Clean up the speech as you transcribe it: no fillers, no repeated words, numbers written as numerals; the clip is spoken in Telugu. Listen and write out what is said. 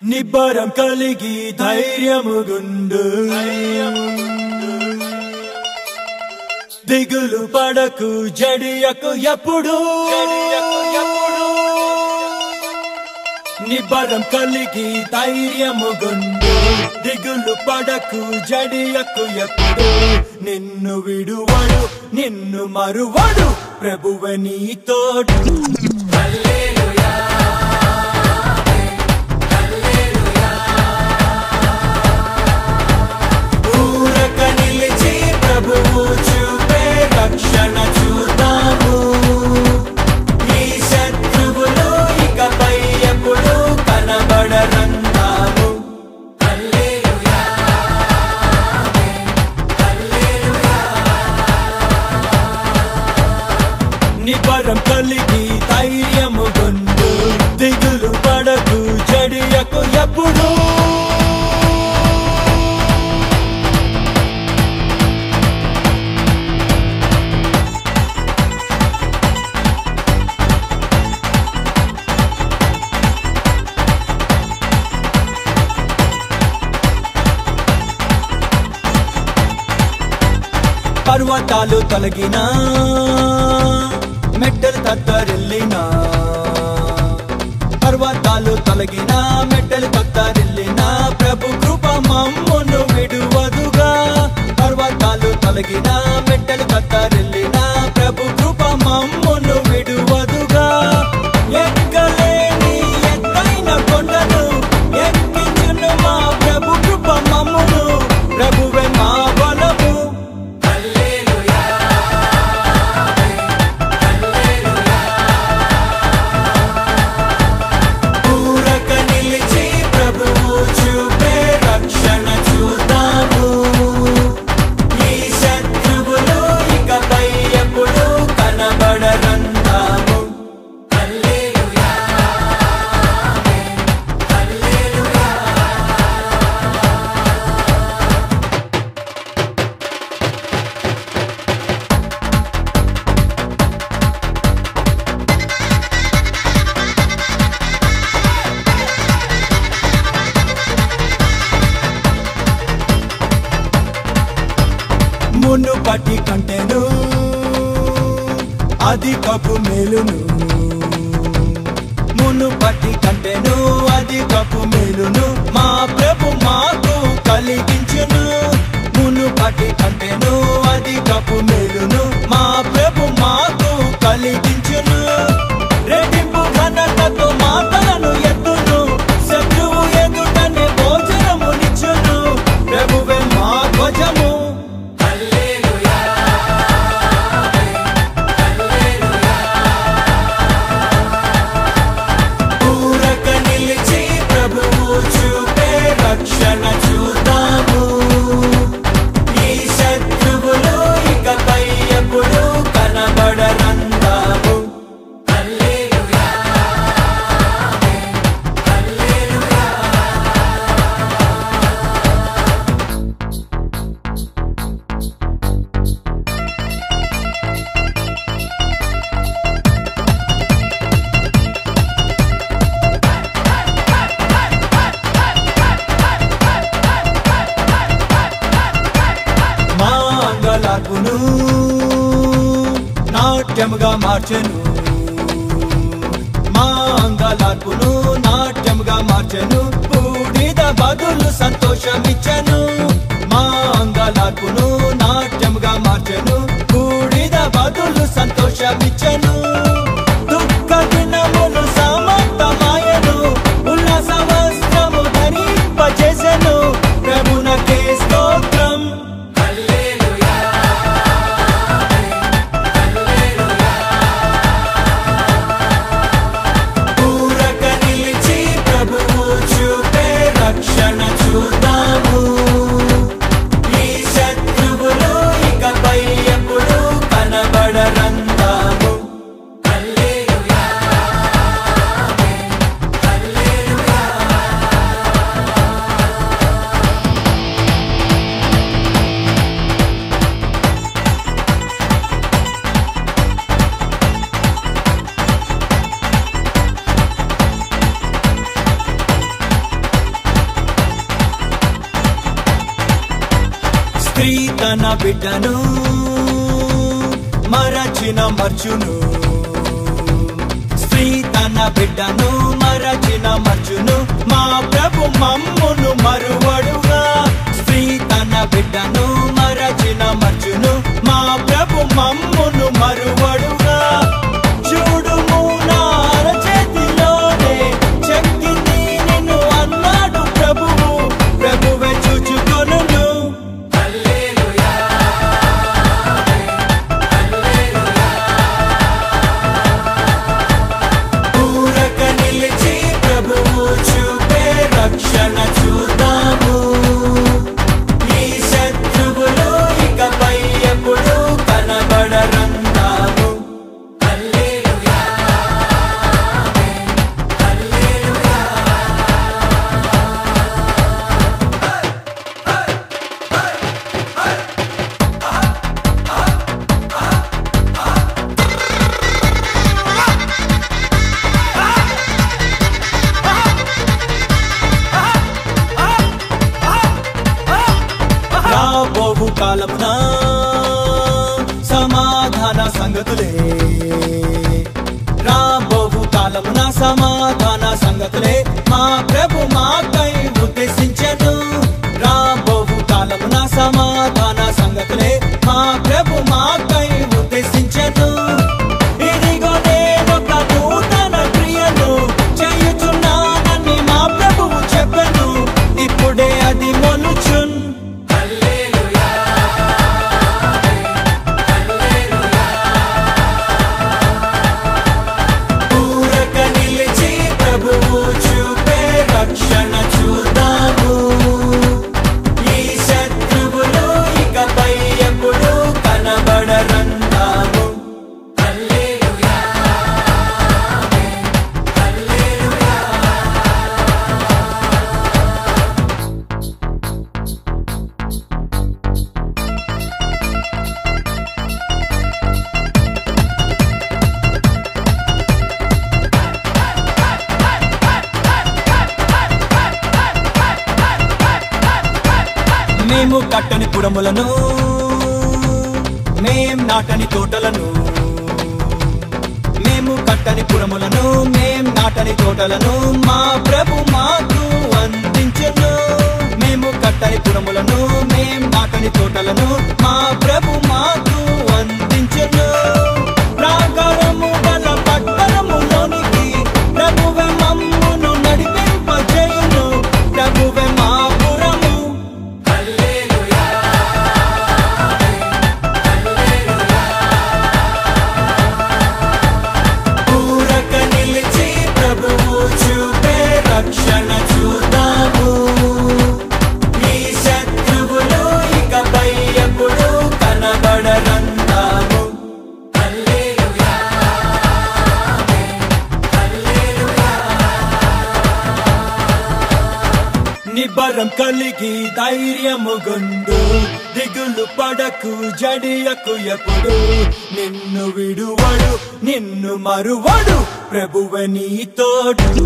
నిబ్బరం కలిగి ధైర్యముగుండు దిగులు పడకు జడియకు ఎప్పుడు నిబ్బరం కలిగి ధైర్యముగుండు దిగులు పడకు జడియకు ఎప్పుడు నిన్ను విడువడు నిన్ను మరువడు ప్రభువే నీ తోడు హల్లెలూయా హల్లెలూయా ఊరక నిలిచి ప్రభువు చూపే రక్షణ చూద్దాము ఈ శత్రువులు ఇకపై ఎప్పుడు కనబడరంటాము హల్లెలూయా హల్లెలూయా నిబ్బరం కలిగి ధైర్యముగుండు దిగులు పడకు జడియకు ఎప్పుడు పర్వతాలు తొలగినా మెట్టలు తత్తరిల్లినా పర్వతాలు తొలగినా మెట్టలు తత్తరిల్లినా ప్రభు కృప మమ్మును విడువదుగా పర్వతాలు తొలగినా మెట్టలు తత్తరిల్లినా ప్రభు కృప మమ్మును విడువదుగా ఎక్కలేని ఎత్తైన కొండను ఎక్కించును మా ప్రభు కృప మమ్మును ప్రభువే మా బలము మునుపటి కంటెను అధికపు మేలును మునుపటి కంటెను అధికపు మేలును మా ప్రభు మాకు కలిగించును మునుపటి కంటెను అధికపు మేలును మా ప్రభు మాకు కలిగించును రెట్టింపు ఘనతతో మాటలను ఎత్తును శత్రువు ఎదుటనే భోజనమునిచ్చును ప్రభువే మా ధ్వజము రక్షణ చూద్దాము ఈ శత్రువులు ఇకపై ఎప్పుడు కనబడరందాము హల్లెలూయా హల్లెలూయా అంగలార్పును నాట్యముగా మార్చెను మా అంగలార్పును నాట్యముగా మార్చెను బూడిద బదులు సంతోషమిచ్చెను మా అంగలార్పును నాట్యముగా మార్చెను బూడిద బదులు సంతోషమిచ్చెను దుఃఖ దినములు సమాప్తమాయెను ఉల్లాస వస్త్రము ధరింపజేసెను ప్రభునకే స్తోత్రం రక్షణ చూద్దాము ఈ శత్రు స్త్రీ తన బిడ్డను మరచిన మర్చును, స్త్రీ తన బిడ్డను మరచిన మర్చును, మా ప్రభు మమ్మును మరువడుగా. స్త్రీ తన బిడ్డను మరచిన మర్చును, మా ప్రభు మమ్మును మరువడుగా. చూడుము నా చేతిలోనే చెక్కింది నిన్ను అన్నాడు ప్రభువు, ప్రభువే చూచుకొనును. ఊరక నిలిచి ప్రభువు చూపే రక్షణ చూద్దాము. ఈ శత్రువులు ఇకపై ఎప్పుడు కనబడరందాము. రాబోవు కాలమున సమాధాన సంగతులే, రాబోవు కాలమున సమాధాన సంగతులే మా ప్రభు మాకై ఉద్దేశించెను. రాబోవు కాలమున సమాధాన సంగతులే మా ప్రభు మాకై ఉద్దేశించెను. ఇదిగో నేనొక నూతన క్రియను చేయుచున్నానని మా ప్రభువు చెప్పెను, ఇప్పుడే అది మొలుచున్. రక్షణ చూద్దాము. ఈ శత్రువులు ఇకపై ఎప్పుడు కనబడరందాము. మేము కట్టని పురములను, మేం నాటని తోటలను, మేము కట్టని పురములను, మేం నాటని తోటలను మా ప్రభు మాకు అందించెను. మేము కట్టని పురములను, మేం నాటని తోటలను మా ప్రభు మాకు అందించెను. ప్రాకారము గల పట్టణములోనికి ప్రభువే మమ్మును నడిపింపజేయును, ప్రభువే మా పురము. రక్షణ చూద్దాము. ఈ శత్రువులు ఇకపై ఎప్పుడు కనబడరందాము. నిబ్బరం కలిగి ధైర్యము గుండు, దిగులు పడకు జడియకు ఎప్పుడు. నిన్ను విడువడు నిన్ను మరువడు ప్రభువే నీ తోడు.